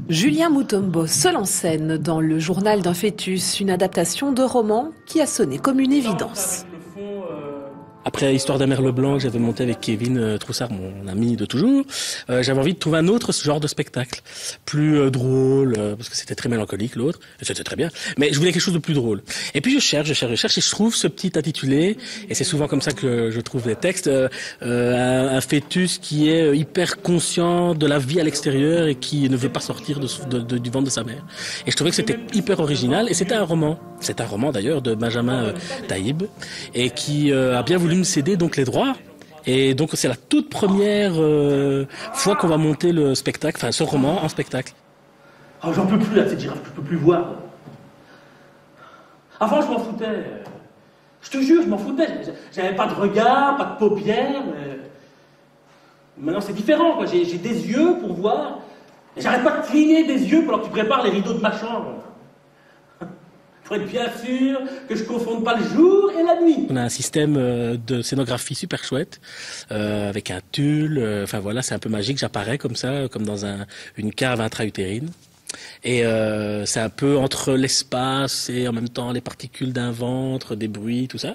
Julien Mutombo, seul en scène dans Le Journal d'un fœtus, une adaptation de roman qui a sonné comme une évidence. Après Histoire d'un merle blanc que j'avais monté avec Kevin Troussard, mon ami de toujours, j'avais envie de trouver un autre genre de spectacle, plus drôle, parce que c'était très mélancolique l'autre, et c'était très bien, mais je voulais quelque chose de plus drôle. Et puis je cherche, et je trouve ce petit intitulé, et c'est souvent comme ça que je trouve les textes, un fœtus qui est hyper conscient de la vie à l'extérieur et qui ne veut pas sortir du ventre de sa mère. Et je trouvais que c'était hyper original, et c'était un roman. C'est un roman d'ailleurs de Benjamin Taïb, et qui a bien voulu me céder donc les droits. Et donc c'est la toute première fois qu'on va monter le spectacle, enfin ce roman en spectacle. Oh, j'en peux plus là, cette girafe, je peux plus voir. Avant je m'en foutais. Je te jure, je m'en foutais. J'avais pas de regard, pas de paupières. Maintenant c'est différent, quoi. J'ai des yeux pour voir. Et j'arrête pas de cligner des yeux pendant que tu prépares les rideaux de ma chambre. Faut être bien sûr que je confonde pas le jour et la nuit. On a un système de scénographie super chouette, avec un tulle, enfin voilà, c'est un peu magique, j'apparais comme ça, comme dans une cave intra-utérine. Et c'est un peu entre l'espace et en même temps les particules d'un ventre, des bruits, tout ça.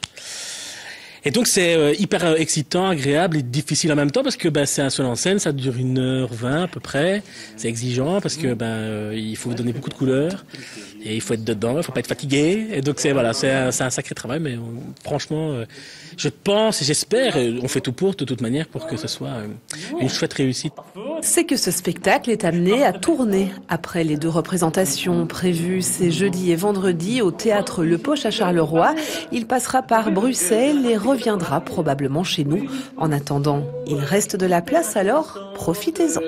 Et donc c'est hyper excitant, agréable et difficile en même temps parce que c'est un seul en scène, ça dure 1h20 à peu près. C'est exigeant parce que il faut donner beaucoup de couleurs et il faut être dedans, il faut pas être fatigué. Et donc c'est un sacré travail, mais franchement, je pense et j'espère, on fait tout pour de toute manière pour que ce soit une chouette réussite. C'est que ce spectacle est amené à tourner après les 2 représentations prévues ces jeudi et vendredi au théâtre Le Poche à Charleroi. Il passera par Bruxelles et reviendra probablement chez nous. En attendant, il reste de la place, alors profitez-en.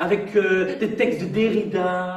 Avec des textes de Derrida.